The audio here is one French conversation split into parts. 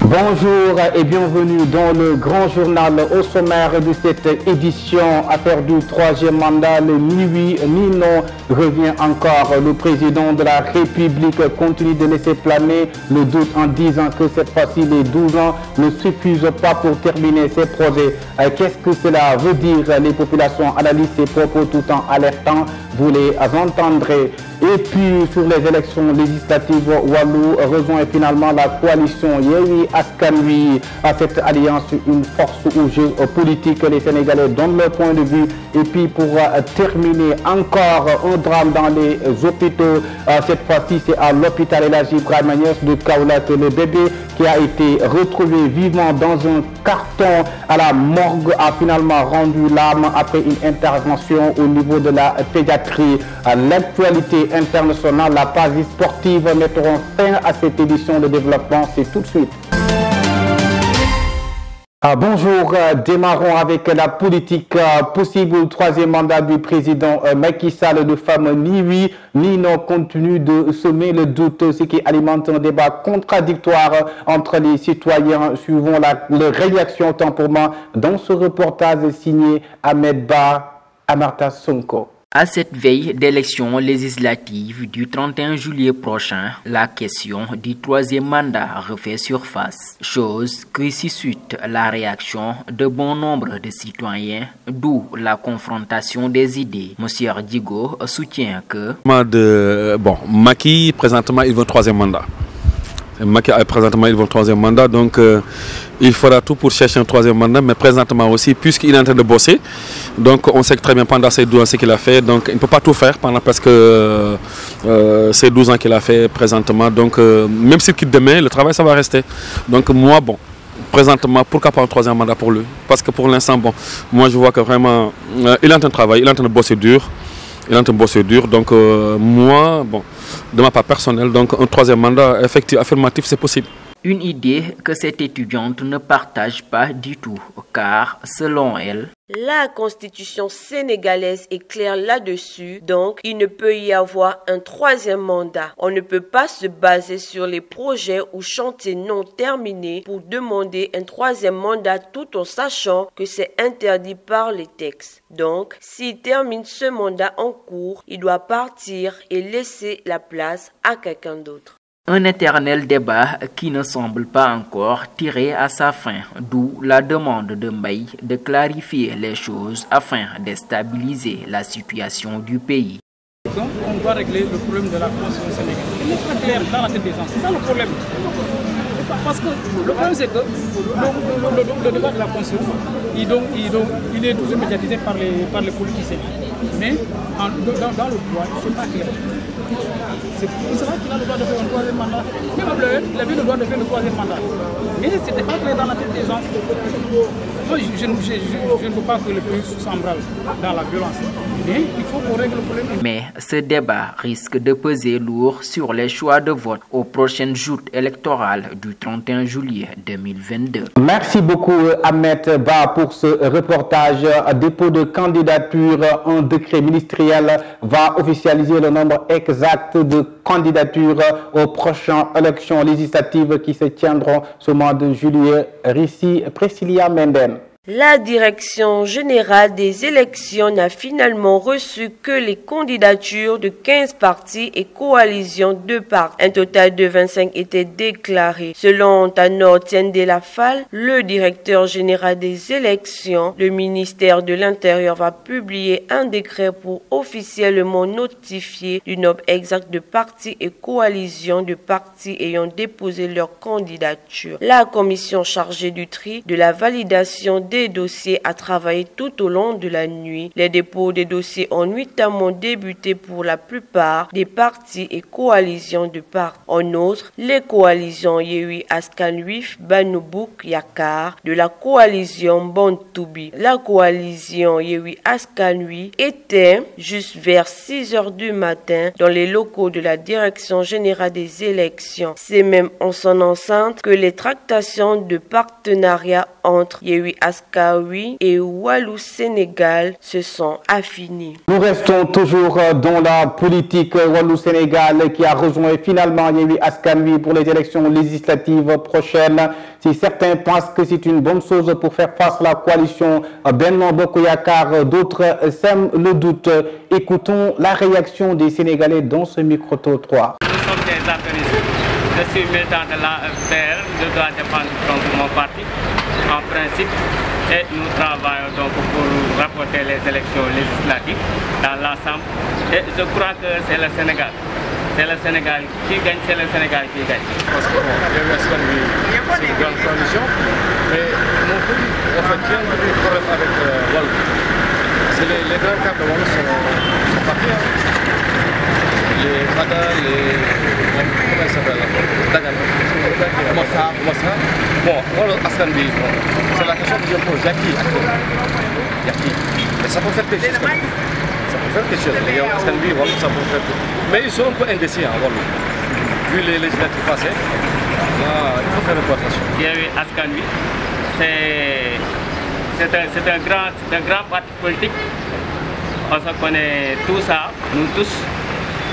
Bonjour et bienvenue dans le grand journal. Au sommaire de cette édition, affaire du troisième mandat, le ni oui ni non revient encore. Le président de la République continue de laisser planer le doute en disant que cette fois-ci les 12 ans ne suffisent pas pour terminer ses projets. Qu'est-ce que cela veut dire? Les populations analysent ces propos tout en alertant. Vous les entendrez. Et puis sur les élections législatives, Wallu rejoint finalement la coalition Yewwi Askan Wi. À cette alliance, une force au jeu politique. Les Sénégalais donnent leur point de vue. Et puis pour terminer, encore un drame dans les hôpitaux. Cette fois-ci, c'est à l'hôpital El Hadji Ibrahima Niass de Kaolack. Le bébé qui a été retrouvé vivant dans un carton à la morgue a finalement rendu l'âme après une intervention au niveau de la pédiatrie. L'actualité internationale, la page sportive mettront fin à cette édition de développement. C'est tout de suite. Bonjour, démarrons avec la politique possible. Troisième mandat du président Macky Sall de femme ni oui ni non continue de semer le doute, ce qui alimente un débat contradictoire entre les citoyens suivant les réactions temporairement dans ce reportage signé Ahmed Ba, Amarta Sonko. À cette veille d'élections législatives du 31 juillet prochain, la question du troisième mandat refait surface, chose qui suscite la réaction de bon nombre de citoyens, d'où la confrontation des idées. Monsieur Digo soutient que Macky, présentement, il veut un troisième mandat. Macky, présentement, il veut un troisième mandat, donc il fera tout pour chercher un troisième mandat, mais présentement aussi, puisqu'il est en train de bosser, donc on sait que très bien pendant ces 12 ans ce qu'il a fait, donc il ne peut pas tout faire pendant presque ces 12 ans qu'il a fait présentement, donc même s'il quitte demain, le travail ça va rester. Donc moi, présentement, pourquoi pas un troisième mandat pour lui? Parce que pour l'instant, moi je vois que vraiment, il est en train de travailler, il est en train de bosser dur. Donc moi, de ma part personnelle, donc un troisième mandat affirmatif, c'est possible. Une idée que cette étudiante ne partage pas du tout, car selon elle, la constitution sénégalaise est claire là-dessus, donc il ne peut y avoir un troisième mandat. On ne peut pas se baser sur les projets ou chantiers non terminés pour demander un troisième mandat tout en sachant que c'est interdit par les textes. Donc, s'il termine ce mandat en cours, il doit partir et laisser la place à quelqu'un d'autre. Un éternel débat qui ne semble pas encore tirer à sa fin, d'où la demande de Mbaye de clarifier les choses afin de stabiliser la situation du pays. Donc on doit régler le problème de la constitution sénégalaise. Il n'est pas clair dans la tête des gens, c'est ça le problème. Parce que le problème c'est que le débat de la constitution, il est toujours médiatisé par les politiciens. Mais dans le droit, c'est pas clair. C'est vrai qu'il a le droit de faire un troisième mandat. Même il avait le droit de faire le troisième mandat. Mais ce n'était pas clair dans la tête des gens. Moi, je ne veux pas que le pays s'embrase dans la violence. Mais il faut qu'on règle le problème. Mais ce débat risque de peser lourd sur les choix de vote aux prochaines joutes électorales du 31 juillet 2022. Merci beaucoup Ahmed Ba pour ce reportage. Dépôt de candidature, un décret ministériel va officialiser le nombre exact de candidatures aux prochaines élections législatives qui se tiendront ce mois de juillet. Rici Priscilla Menden. La direction générale des élections n'a finalement reçu que les candidatures de 15 partis et coalitions de partis. Un total de 25 étaient déclarés. Selon Tanor Tiendé-Lafal, le directeur général des élections, le ministère de l'Intérieur va publier un décret pour officiellement notifier du nombre exact de partis et coalitions de partis ayant déposé leur candidature. La commission chargée du tri, de la validation des dossiers a travaillé tout au long de la nuit. Les dépôts des dossiers ont notamment débuté pour la plupart des partis et coalitions de partis. En outre, les coalitions Yewwi Askan Wi, Benno Bokk Yakaar, de la coalition Bon-Toubi. La coalition Yewwi Askan Wi était juste vers 6 h du matin dans les locaux de la Direction générale des élections. C'est même en son enceinte que les tractations de partenariat entre Yewwi Askan Askawi et Walou Sénégal se sont affinés. Nous restons toujours dans la politique. Walou Sénégal qui a rejoint finalement Yewwi Askan Wi pour les élections législatives prochaines. Si certains pensent que c'est une bonne chose pour faire face à la coalition Benno Bokk Yakaar, d'autres sèment le doute. Écoutons la réaction des Sénégalais dans ce micro-trottoir. Nous sommes des apéristes. Je suis militant de l'AFPR, je dois défendre donc mon parti en principe et nous travaillons donc pour rapporter les élections législatives dans l'ensemble et je crois que c'est le Sénégal. C'est le Sénégal qui gagne, c'est le Sénégal qui gagne. Parce que Yewwi Askan Wi, c'est une grande coalition, mais mon pays, en fait, il y a un problème avec Wallu. C'est les grands cadres de Wallu sont partis. Les Fada, comment ils s'appellent là? Dagana, Massa. Bon, Wallu Askan Wi, c'est la question que je pose. Yaki. Mais ça peut faire quelque chose. Ça peut faire quelque chose. Les Askan Wi, Wallu, ça peut faire quelque chose. Mais ils sont un peu indécis, Wallu. Vu les législatives passées, là, il faut faire une attention. Yewwi Askan Wi, c'est un grand parti politique. On se connaît tout ça, nous tous.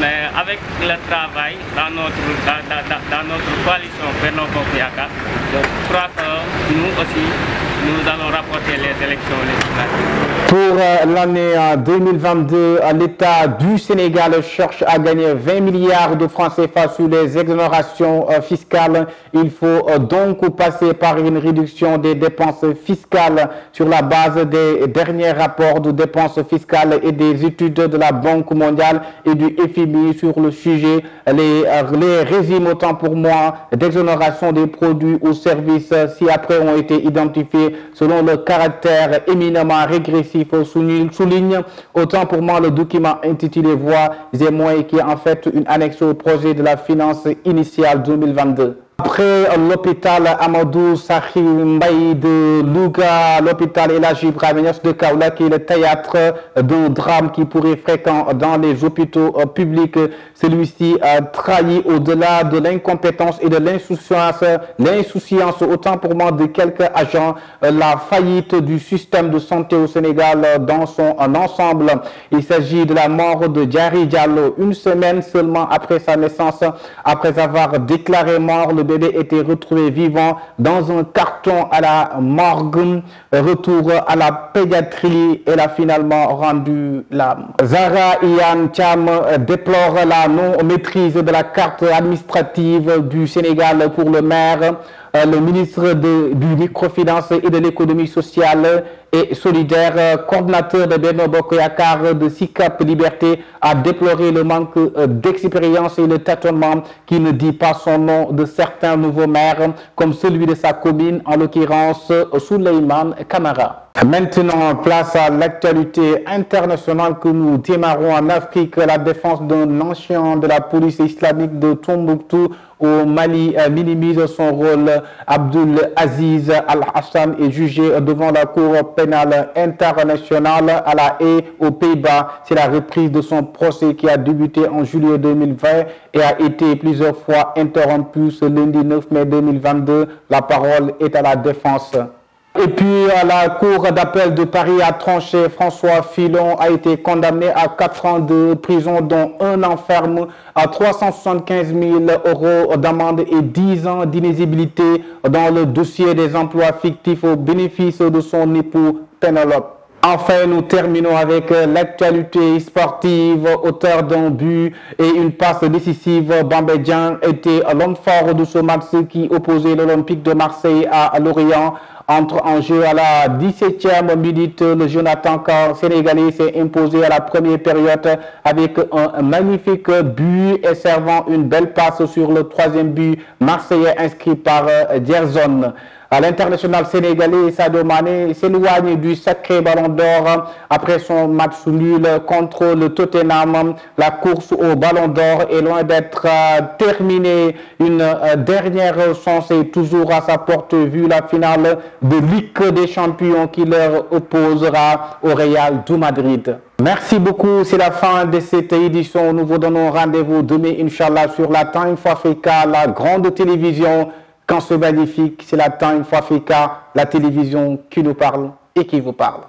Mais avec le travail dans notre coalition Benno Bokk Yakaar, je crois que nous aussi, nous allons rapporter les élections législatives. Pour l'année 2022, l'État du Sénégal cherche à gagner 20 milliards de francs CFA sur les exonérations fiscales. Il faut donc passer par une réduction des dépenses fiscales sur la base des derniers rapports de dépenses fiscales et des études de la Banque mondiale et du FMI sur le sujet. Les régimes, autant pour moi, d'exonération des produits ou services ci-après ont été identifiés selon le caractère éminemment régressif, souligne autant pour moi le document intitulé Voies et moyens qui est en fait une annexe au projet de la finance initiale 2022. Après l'hôpital Amadou Sakhi Mbaye de Louga, l'hôpital El Hadji Ibrahima Niass de Kaolack qui est le théâtre d'un drame qui pourrait fréquent dans les hôpitaux publics. Celui-ci a trahi au-delà de l'incompétence et de l'insouciance autant pour moi de quelques agents, la faillite du système de santé au Sénégal dans son ensemble. Il s'agit de la mort de Diary Diallo, une semaine seulement après sa naissance, après avoir déclaré mort. Le bébé était retrouvé vivant dans un carton à la morgue. Retour à la pédiatrie, elle a finalement rendu l'âme. Zahra Iyane Thiam déplore la non-maîtrise de la carte administrative du Sénégal pour le maire. Le ministre du microfinance et de l'économie sociale et solidaire, coordinateur de Benno Bokk Yakaar de SICAP Liberté, a déploré le manque d'expérience et le tâtonnement qui ne dit pas son nom de certains nouveaux maires, comme celui de sa commune, en l'occurrence Souleymane Camara. Maintenant, place à l'actualité internationale que nous démarrons en Afrique. La défense d'un ancien de la police islamique de Tombouctou au Mali minimise son rôle. Abdul Aziz Al-Hassan est jugé devant la Cour pénale internationale à La Haye aux Pays-Bas. C'est la reprise de son procès qui a débuté en juillet 2020 et a été plusieurs fois interrompu ce lundi 9 mai 2022. La parole est à la défense. Et puis, la Cour d'appel de Paris a tranché. François Fillon a été condamné à 4 ans de prison, dont 1 an ferme, à 375 000 € d'amende et 10 ans d'inéligibilité dans le dossier des emplois fictifs au bénéfice de son époux Pénélope. Enfin, nous terminons avec l'actualité sportive. Auteur d'un but et une passe décisive, Bamba Dieng était l'homme fort de ce match qui opposait l'Olympique de Marseille à Lorient. Entre en jeu à la 17e minute, le jeune attaquant sénégalais s'est imposé à la première période avec un magnifique but et servant une belle passe sur le 3e but marseillais inscrit par Gerson. À l'international sénégalais, Sadio Mané s'éloigne du sacré ballon d'or après son match nul contre le Tottenham. La course au ballon d'or est loin d'être terminée. Une dernière chance est toujours à sa porte vu la finale de Ligue des Champions qui leur opposera au Real de Madrid. Merci beaucoup, c'est la fin de cette édition. Nous vous donnons rendez-vous demain, Inch'Allah, sur la Time for Africa, la grande télévision Quand ce magnifique, c'est la Time Info Africa, la télévision qui nous parle et qui vous parle.